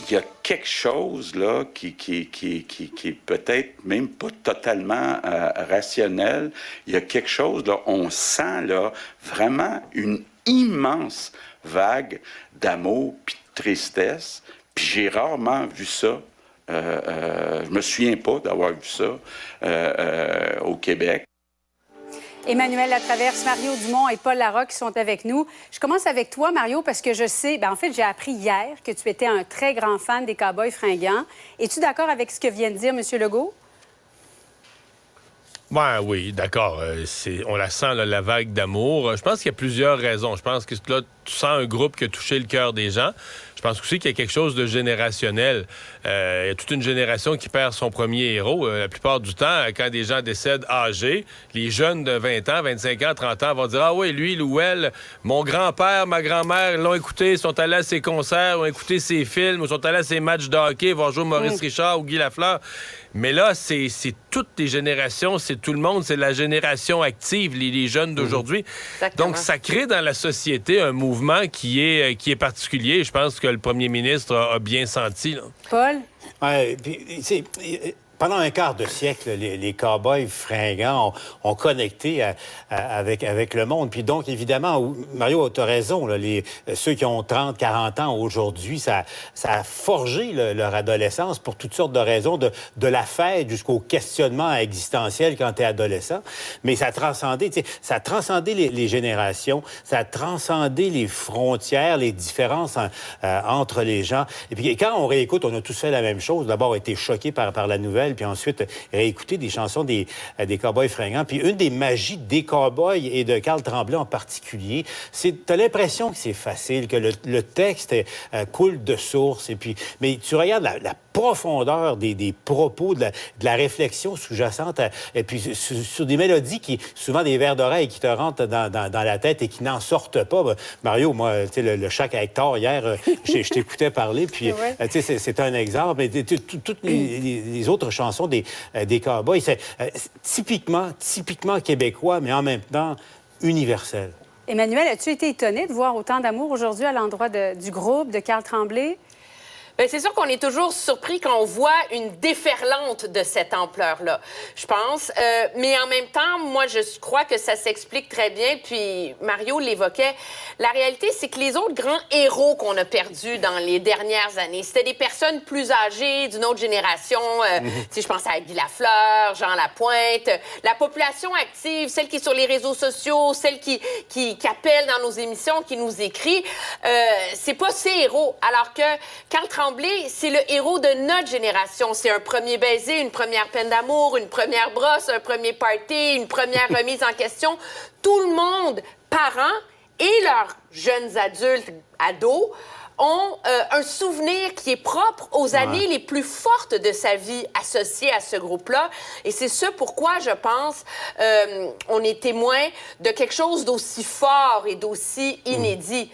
il y a quelque chose là qui est peut-être même pas totalement rationnel. Il y a quelque chose là, on sent là vraiment une immense vague d'amour puis de tristesse. Puis j'ai rarement vu ça. Je me souviens pas d'avoir vu ça au Québec. Emmanuel Latraverse, Mario Dumont et Paul Larocque qui sont avec nous. Je commence avec toi, Mario, parce que je sais, en fait, j'ai appris hier que tu étais un très grand fan des Cowboys fringants. Es-tu d'accord avec ce que vient de dire M. Legault? Ben oui, d'accord. On la sent, là, la vague d'amour. Je pense qu'il y a plusieurs raisons. Je pense que là, tu sens un groupe qui a touché le cœur des gens. Je pense aussi qu'il y a quelque chose de générationnel. Il y a toute une génération qui perd son premier héros. La plupart du temps, quand des gens décèdent âgés, les jeunes de 20 ans, 25 ans, 30 ans vont dire « Ah oui, lui ou elle, mon grand-père, ma grand-mère l'ont écouté, sont allés à ses concerts, ont écouté ses films, ou sont allés à ses matchs de hockey, voir jouer Maurice Richard ou Guy Lafleur. » Mais là, c'est toutes les générations, c'est tout le monde, c'est la génération active, les jeunes d'aujourd'hui. Donc, ça crée dans la société un mouvement qui est particulier. Je pense que le premier ministre a bien senti. Là. Paul? Pendant un quart de siècle, les Cowboys fringants ont connecté avec le monde. Puis donc, évidemment, Mario, tu as raison, là, ceux qui ont 30, 40 ans aujourd'hui, ça a forgé leur adolescence pour toutes sortes de raisons, de la fête jusqu'au questionnement existentiel quand tu es adolescent. Mais ça a transcendé les générations, ça a transcendé les frontières, les différences entre les gens. Et puis quand on réécoute, on a tous fait la même chose. D'abord, été choqués par la nouvelle, puis ensuite réécouter des chansons des Cowboys fringants. Puis une des magies des Cowboys et de Carl Tremblay en particulier, t'as l'impression que c'est facile, que le texte coule de source. Mais tu regardes la profondeur des propos, de la réflexion sous-jacente, et puis sur des mélodies souvent des vers d'oreille qui te rentrent dans la tête et qui n'en sortent pas. Mario, moi, tu sais, le Chac à Hector, hier, je t'écoutais parler, puis tu sais, c'est un exemple. Mais toutes les autres chansons des Cowboys, c'est typiquement québécois, mais en même temps universel. Emmanuel, as-tu été étonné de voir autant d'amour aujourd'hui à l'endroit du groupe de Carl Tremblay? Bien, c'est sûr qu'on est toujours surpris quand on voit une déferlante de cette ampleur-là, je pense. Mais en même temps, moi, je crois que ça s'explique très bien, puis Mario l'évoquait. La réalité, c'est que les autres grands héros qu'on a perdus dans les dernières années, c'était des personnes plus âgées, d'une autre génération. Si je pense à Guy Lafleur, Jean Lapointe. La population active, celle qui est sur les réseaux sociaux, celle qui appelle dans nos émissions, qui nous écrit, c'est pas ces héros. Alors que Carl Tremblay, c'est le héros de notre génération. C'est un premier baiser, une première peine d'amour, une première brosse, un premier party, une première remise en question. Tout le monde, parents et leurs jeunes adultes, ados, ont un souvenir qui est propre aux années les plus fortes de sa vie associées à ce groupe-là. Et c'est ce pourquoi, je pense, on est témoin de quelque chose d'aussi fort et d'aussi inédit.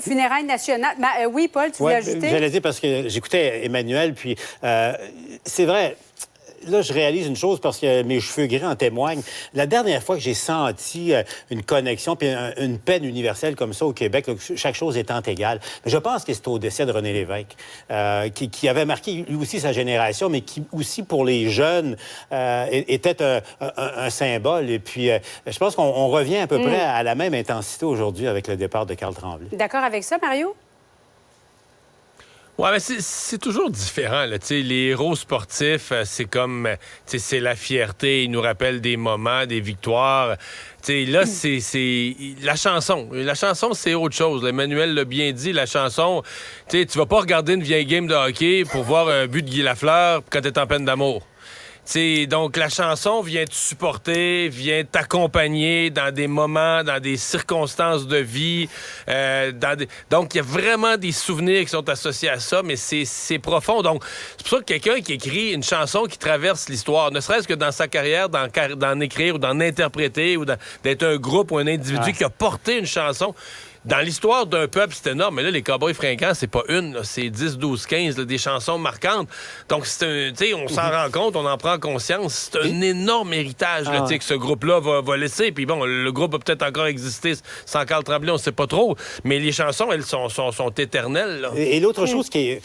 Funérailles nationales. Oui, Paul, tu voulais ajouter? J'allais dire parce que j'écoutais Emmanuel, puis c'est vrai. Là, je réalise une chose parce que mes cheveux gris en témoignent. La dernière fois que j'ai senti une connexion puis une peine universelle comme ça au Québec, là, chaque chose étant égale, je pense que c'est au décès de René Lévesque, qui avait marqué lui aussi sa génération, mais qui aussi pour les jeunes était un symbole. Et puis, je pense qu'on revient à peu près à la même intensité aujourd'hui avec le départ de Carl Tremblay. D'accord avec ça, Mario? Ouais, mais c'est toujours différent. Là. Les héros sportifs, c'est comme... c'est la fierté. Ils nous rappellent des moments, des victoires. Là, c'est la chanson. La chanson, c'est autre chose. Emmanuel l'a bien dit, la chanson... Tu vas pas regarder une vieille game de hockey pour voir un but de Guy Lafleur quand t'es en peine d'amour. Donc, la chanson vient te supporter, vient t'accompagner dans des moments, dans des circonstances de vie. Donc, il y a vraiment des souvenirs qui sont associés à ça, mais c'est profond. Donc, c'est pour ça que quelqu'un qui écrit une chanson qui traverse l'histoire, ne serait-ce que dans sa carrière, d'en écrire ou d'en interpréter ou d'être un groupe ou un individu qui a porté une chanson, dans l'histoire d'un peuple, c'est énorme. Mais là, les Cowboys fringants, c'est pas une, là, c'est 10, 12, 15, là, des chansons marquantes. Donc, on s'en rend compte, on en prend conscience. C'est un énorme héritage là, que ce groupe-là va laisser. Puis bon, le groupe va peut-être encore exister sans Carl Tremblay, on sait pas trop. Mais les chansons, elles sont éternelles. Là. Et l'autre chose qui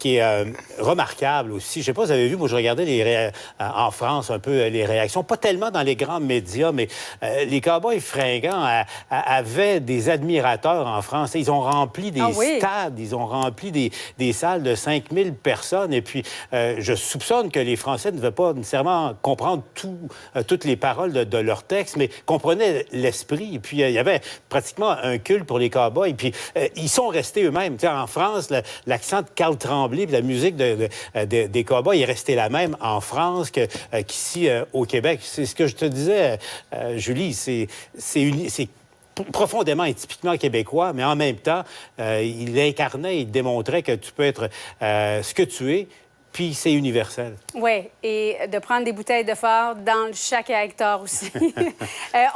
est remarquable aussi, je sais pas, vous avez vu, moi, je regardais en France un peu les réactions, pas tellement dans les grands médias, mais les Cowboys fringants avaient des admirateurs en France. Ils ont rempli des stades, ils ont rempli des salles de 5000 personnes. Et puis, je soupçonne que les Français ne devaient pas nécessairement comprendre toutes les paroles de leur texte, mais comprenaient l'esprit. Et puis, il y avait pratiquement un culte pour les Cowboys. Puis, ils sont restés eux-mêmes. T'sais, en France, l'accent de Carl Tremblay, puis la musique des Cowboys est restée la même en France qu'ici au Québec. C'est ce que je te disais, Julie, c'est profondément et typiquement québécois, mais en même temps, il incarnait, il démontrait que tu peux être ce que tu es, puis c'est universel. Oui, et de prendre des bouteilles de phare dans le chac à Hector aussi.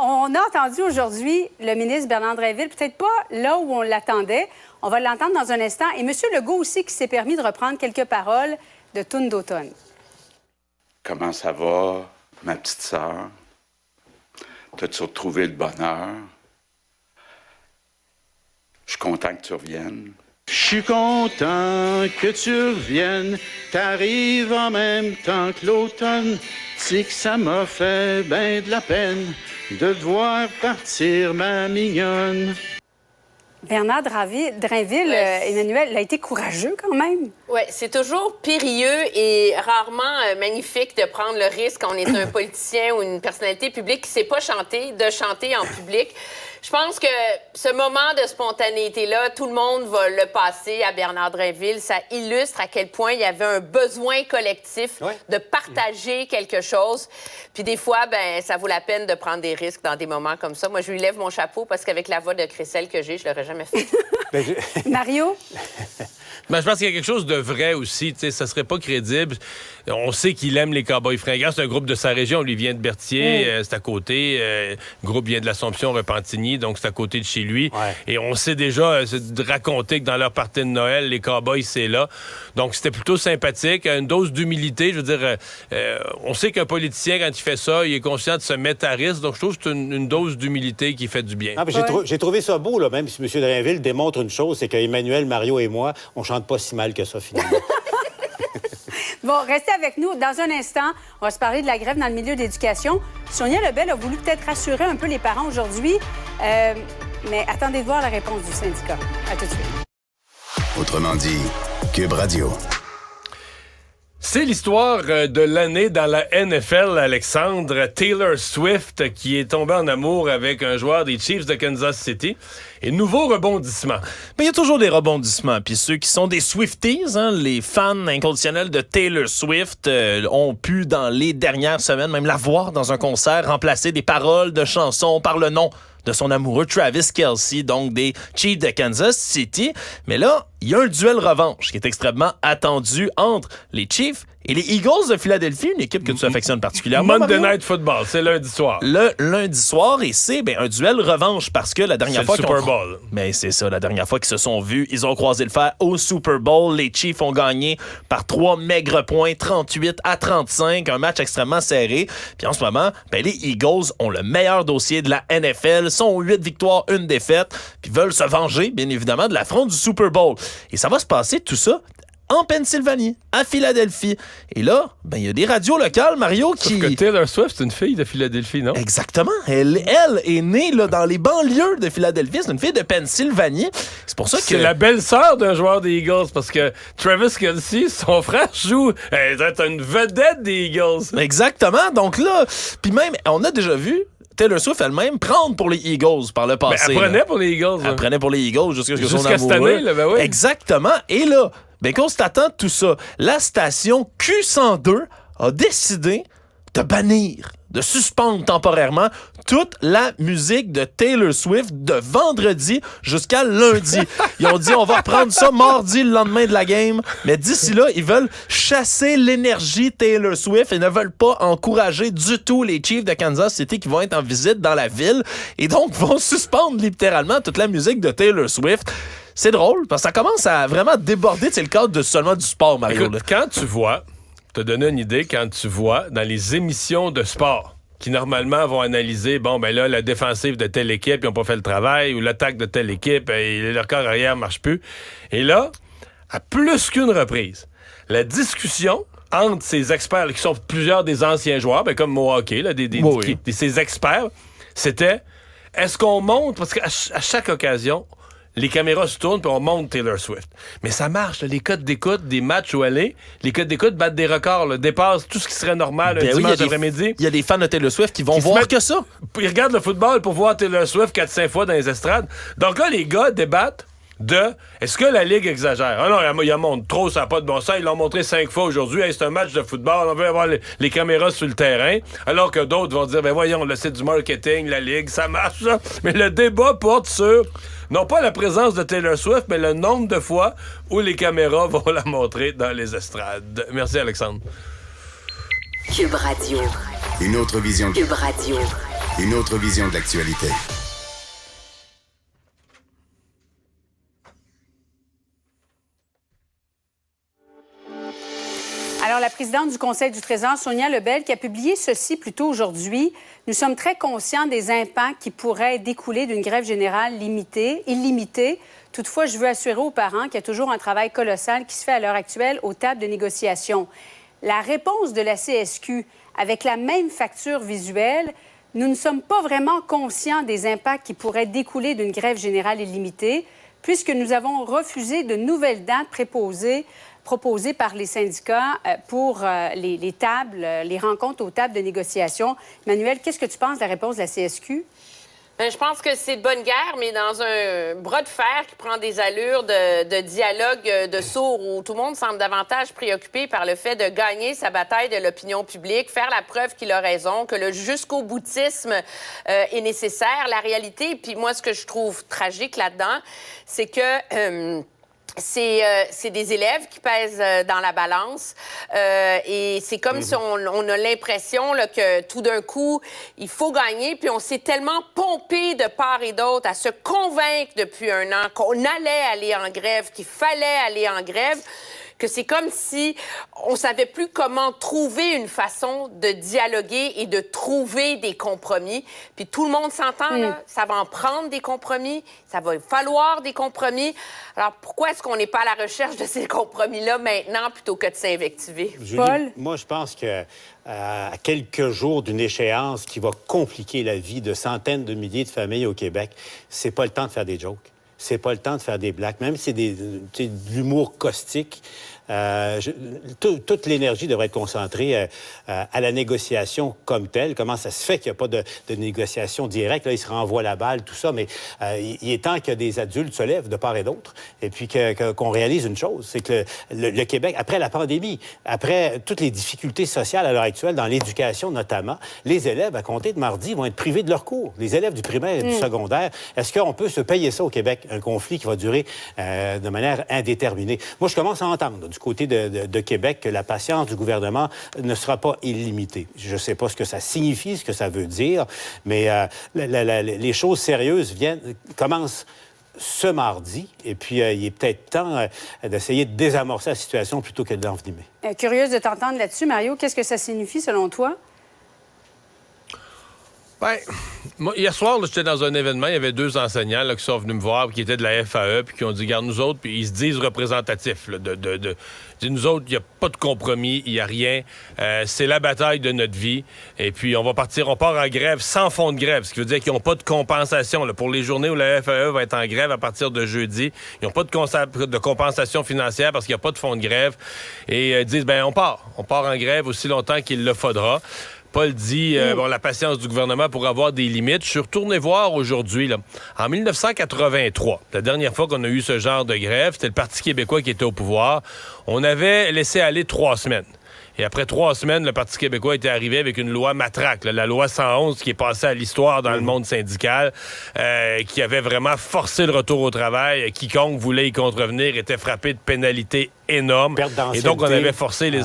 On a entendu aujourd'hui le ministre Bernard Drinville, peut-être pas là où on l'attendait. On va l'entendre dans un instant. Et M. Legault aussi qui s'est permis de reprendre quelques paroles de Toune d'automne. Comment ça va, ma petite sœur? T'as-tu retrouvé le bonheur? Je suis content que tu reviennes. Je suis content que tu reviennes, t'arrives en même temps que l'automne. C'est que ça m'a fait ben de la peine de te voir partir, ma mignonne. Bernard Drinville, Emmanuel, il a été courageux quand même. Oui, c'est toujours périlleux et rarement magnifique de prendre le risque quand on est un politicien ou une personnalité publique qui ne sait pas chanter, de chanter en public. Je pense que ce moment de spontanéité-là, tout le monde va le passer à Bernard Drinville. Ça illustre à quel point il y avait un besoin collectif de partager quelque chose. Puis des fois, ben ça vaut la peine de prendre des risques dans des moments comme ça. Moi, je lui lève mon chapeau parce qu'avec la voix de Christelle que j'ai, je l'aurais jamais fait. Mario? Ben, je pense qu'il y a quelque chose de vrai aussi. Tu sais, ça serait pas crédible. On sait qu'il aime les Cowboys fringants. C'est un groupe de sa région. Lui vient de Berthier, c'est à côté. Le groupe vient de l'Assomption, Repentigny, donc c'est à côté de chez lui. Ouais. Et on sait déjà de raconter que dans leur party de Noël, les Cowboys, c'est là. Donc c'était plutôt sympathique. Une dose d'humilité. Je veux dire, on sait qu'un politicien, quand il fait ça, il est conscient de se mettre à risque. Donc je trouve que c'est une dose d'humilité qui fait du bien. Ah, j'ai trouvé ça beau, là, même si M. Drinville démontre une chose, c'est qu'Emmanuel, Mario et moi, on chante pas si mal que ça, finalement. Bon, restez avec nous. Dans un instant, on va se parler de la grève dans le milieu d'éducation. Sonia Lebel a voulu peut-être rassurer un peu les parents aujourd'hui, mais attendez de voir la réponse du syndicat. À tout de suite. Autrement dit, Cube Radio. C'est l'histoire de l'année dans la NFL, Alexandre. Taylor Swift qui est tombé en amour avec un joueur des Chiefs de Kansas City. Et nouveau rebondissement. Mais il y a toujours des rebondissements. Puis ceux qui sont des Swifties, les fans inconditionnels de Taylor Swift, ont pu, dans les dernières semaines, même la voir dans un concert, remplacer des paroles de chansons par le nom de son amoureux Travis Kelce, donc des Chiefs de Kansas City. Mais là, il y a un duel revanche qui est extrêmement attendu entre les Chiefs et les Eagles de Philadelphie, une équipe que tu affectionnes particulièrement. Monday Night Football, c'est lundi soir. Le lundi soir, et c'est un duel revanche parce que la dernière fois... C'est le Super Bowl. Mais c'est ça, la dernière fois qu'ils se sont vus, ils ont croisé le fer au Super Bowl. Les Chiefs ont gagné par 3 maigres points, 38-35, un match extrêmement serré. Puis en ce moment, les Eagles ont le meilleur dossier de la NFL, sont 8 victoires, 1 défaite, puis veulent se venger, bien évidemment, de l'affront du Super Bowl. Et ça va se passer, tout ça, en Pennsylvanie, à Philadelphie. Et là, il y a des radios locales, Mario, qui... Sauf que Taylor Swift, c'est une fille de Philadelphie, non? Exactement. Elle est née là, dans les banlieues de Philadelphie. C'est une fille de Pennsylvanie. C'est pour ça que... C'est la belle-sœur d'un joueur des Eagles, parce que Travis Kelce, son frère, joue... T'as une vedette des Eagles. Exactement. Donc là, puis même, on a déjà vu Taylor Swift elle-même prendre pour les Eagles par le passé. Elle prenait pour les Eagles. Elle prenait pour les Eagles jusqu'à ce que son cette année, là, oui. Exactement. Et là, constatant tout ça, la station Q102 a décidé de bannir de suspendre temporairement toute la musique de Taylor Swift de vendredi jusqu'à lundi. Ils ont dit, on va reprendre ça mardi, le lendemain de la game. Mais d'ici là, ils veulent chasser l'énergie Taylor Swift et ne veulent pas encourager du tout les Chiefs de Kansas City qui vont être en visite dans la ville. Et donc, vont suspendre littéralement toute la musique de Taylor Swift. C'est drôle, parce que ça commence à vraiment déborder, c'est le cadre de seulement du sport, Mario. Écoute, quand tu vois, te donner une idée, quand tu vois dans les émissions de sport qui normalement vont analyser, bon, ben là, la défensive de telle équipe, ils n'ont pas fait le travail, ou l'attaque de telle équipe, et leur corps arrière ne marche plus. Et là, à plus qu'une reprise, la discussion entre ces experts, qui sont plusieurs des anciens joueurs, ben comme au hockey, là, ces experts, c'était, est-ce qu'on monte, parce qu'à chaque occasion, les caméras se tournent puis on monte Taylor Swift. Mais ça marche, là, les codes d'écoute des matchs où elle est, les codes d'écoute battent des records, là, dépassent tout ce qui serait normal un dimanche après-midi. Il y a des fans de Taylor Swift qui vont voir que ça. Ils regardent le football pour voir Taylor Swift 4-5 fois dans les estrades. Donc là, les gars débattent de est-ce que la Ligue exagère? Ah non, il en montre trop, ça n'a pas de bon sens. Ils l'ont montré 5 fois aujourd'hui. Hey, c'est un match de football, on veut avoir les caméras sur le terrain. Alors que d'autres vont dire, ben voyons, là, c'est du marketing, la Ligue, ça marche, ça. Mais le débat porte sur, non pas la présence de Taylor Swift, mais le nombre de fois où les caméras vont la montrer dans les estrades. Merci, Alexandre. Cube Radio. Une autre vision. Cube Radio. Une autre vision de l'actualité. Alors, la présidente du Conseil du Trésor, Sonia Lebel, qui a publié ceci plus tôt aujourd'hui, nous sommes très conscients des impacts qui pourraient découler d'une grève générale illimitée. Toutefois, je veux assurer aux parents qu'il y a toujours un travail colossal qui se fait à l'heure actuelle aux tables de négociation. La réponse de la CSQ, avec la même facture visuelle, nous ne sommes pas vraiment conscients des impacts qui pourraient découler d'une grève générale illimitée, puisque nous avons refusé de nouvelles dates proposées par les syndicats pour les tables, les rencontres aux tables de négociation. Emmanuel, qu'est-ce que tu penses de la réponse de la CSQ? Je pense que c'est de bonne guerre, mais dans un bras de fer qui prend des allures de dialogue de sourds où tout le monde semble davantage préoccupé par le fait de gagner sa bataille de l'opinion publique, faire la preuve qu'il a raison, que le jusqu'au-boutisme est nécessaire. La réalité, puis moi, ce que je trouve tragique là-dedans, c'est que... C'est des élèves qui pèsent dans la balance et c'est comme si on a l'impression là, que tout d'un coup, il faut gagner. Puis on s'est tellement pompé de part et d'autre à se convaincre depuis un an qu'on allait aller en grève, qu'il fallait aller en grève, que c'est comme si on savait plus comment trouver une façon de dialoguer et de trouver des compromis. Puis tout le monde s'entend, là, ça va en prendre des compromis, ça va falloir des compromis. Alors pourquoi est-ce qu'on n'est pas à la recherche de ces compromis-là maintenant plutôt que de s'invectiver? Julie, Paul? moi, je pense que à quelques jours d'une échéance qui va compliquer la vie de centaines de milliers de familles au Québec, c'est pas le temps de faire des jokes. C'est pas le temps de faire des blagues, même si c'est de l'humour caustique. Toute l'énergie devrait être concentrée à la négociation comme telle. Comment ça se fait qu'il n'y a pas de négociation directe? Là, ils se renvoient la balle, tout ça, mais il est temps que des adultes se lèvent de part et d'autre et puis qu'on réalise une chose, c'est que le Québec, après la pandémie, après toutes les difficultés sociales à l'heure actuelle, dans l'éducation notamment, les élèves, à compter de mardi, vont être privés de leurs cours. Les élèves du primaire et du secondaire, est-ce qu'on peut se payer ça au Québec? Un conflit qui va durer de manière indéterminée. Moi, je commence à entendre du côté de Québec que la patience du gouvernement ne sera pas illimitée. Je ne sais pas ce que ça signifie, ce que ça veut dire, mais les choses sérieuses commencent ce mardi, et puis il est peut-être temps d'essayer de désamorcer la situation plutôt que de l'envenimer. Curieuse de t'entendre là-dessus, Mario. Qu'est-ce que ça signifie selon toi? Ben, moi, hier soir, j'étais dans un événement, il y avait 2 enseignants là, qui sont venus me voir, qui étaient de la FAE, puis qui ont dit, regarde, nous autres, puis ils se disent représentatifs, là, nous autres, il n'y a pas de compromis, il n'y a rien, c'est la bataille de notre vie, et puis on part en grève sans fond de grève, ce qui veut dire qu'ils n'ont pas de compensation. Là, pour les journées où la FAE va être en grève à partir de jeudi, ils n'ont pas de compensation financière parce qu'il n'y a pas de fond de grève, et ils disent, ben on part en grève aussi longtemps qu'il le faudra. Paul dit, la patience du gouvernement pour avoir des limites. Je suis retourné voir aujourd'hui, là, en 1983, la dernière fois qu'on a eu ce genre de grève, c'était le Parti québécois qui était au pouvoir. On avait laissé aller 3 semaines. Et après 3 semaines, le Parti québécois était arrivé avec une loi matraque, là, la loi 111 qui est passée à l'histoire dans le monde syndical, qui avait vraiment forcé le retour au travail. Quiconque voulait y contrevenir était frappé de pénalités énormes. Perte d'ancienneté. Et donc, on avait forcé les...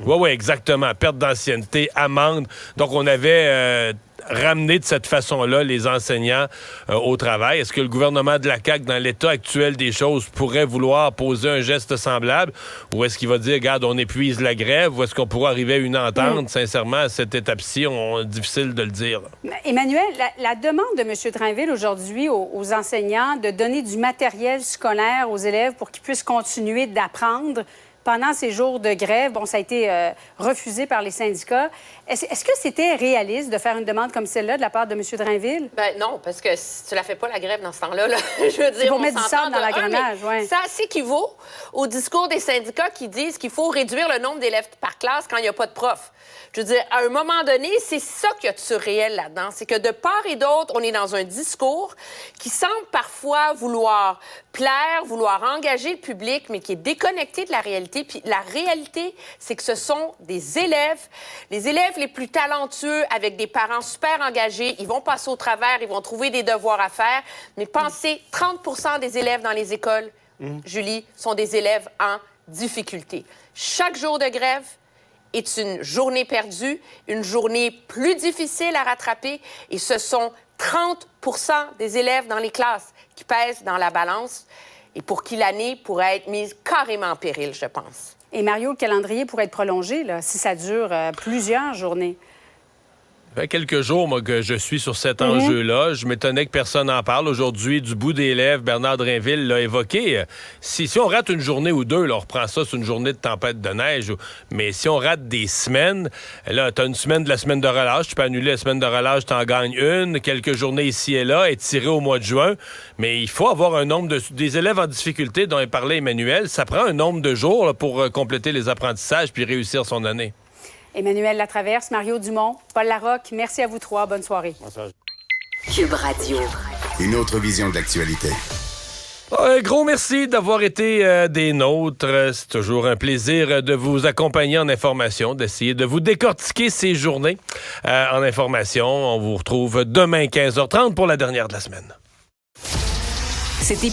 Oui, exactement. Perte d'ancienneté, amende. Donc, on avait ramené de cette façon-là les enseignants au travail. Est-ce que le gouvernement de la CAQ, dans l'état actuel des choses, pourrait vouloir poser un geste semblable? Ou est-ce qu'il va dire, regarde, on épuise la grève? Ou est-ce qu'on pourra arriver à une entente? Sincèrement, à cette étape-ci, difficile de le dire. Emmanuel, la demande de M. Drainville aujourd'hui aux enseignants de donner du matériel scolaire aux élèves pour qu'ils puissent continuer d'apprendre pendant ces jours de grève, bon, ça a été refusé par les syndicats. Est-ce que c'était réaliste de faire une demande comme celle-là de la part de M. Drainville? Ben non, parce que tu la fais pas, la grève, dans ce temps-là. Là. Je veux dire, pour on mettre du s'entend sable dans l'engrenage, oui. Ça s'équivaut au discours des syndicats qui disent qu'il faut réduire le nombre d'élèves par classe quand il n'y a pas de prof. Je veux dire, à un moment donné, c'est ça qu'il y a de surréel là-dedans. C'est que de part et d'autre, on est dans un discours qui semble parfois vouloir plaire, vouloir engager le public, mais qui est déconnecté de la réalité. Puis la réalité, c'est que ce sont des élèves, les élèves les plus talentueux, avec des parents super engagés. Ils vont passer au travers, ils vont trouver des devoirs à faire. Mais pensez, 30% des élèves dans les écoles, Julie, sont des élèves en difficulté. Chaque jour de grève est une journée perdue, une journée plus difficile à rattraper, et ce sont 30% des élèves dans les classes qui pèsent dans la balance et pour qui l'année pourrait être mise carrément en péril, je pense. Et Mario, le calendrier pourrait être prolongé là, si ça dure plusieurs journées. Ça fait quelques jours, moi, que je suis sur cet enjeu-là. Je m'étonnais que personne n'en parle. Aujourd'hui, du bout des lèvres, Bernard Drainville l'a évoqué. Si on rate une journée ou deux, là, on reprend ça sur une journée de tempête de neige. Mais si on rate des semaines, là, tu as une semaine de la semaine de relâche. Tu peux annuler la semaine de relâche, tu en gagnes une. Quelques journées ici et là, étirées au mois de juin. Mais il faut avoir un nombre des élèves en difficulté dont il parlait Emmanuel. Ça prend un nombre de jours là, pour compléter les apprentissages puis réussir son année. Emmanuel Latraverse, Mario Dumont, Paul Larocque, merci à vous trois. Bonne soirée. Cube Radio. Une autre vision de l'actualité. Un gros merci d'avoir été des nôtres. C'est toujours un plaisir de vous accompagner en information, d'essayer de vous décortiquer ces journées en information. On vous retrouve demain 15h30 pour la dernière de la semaine. C'était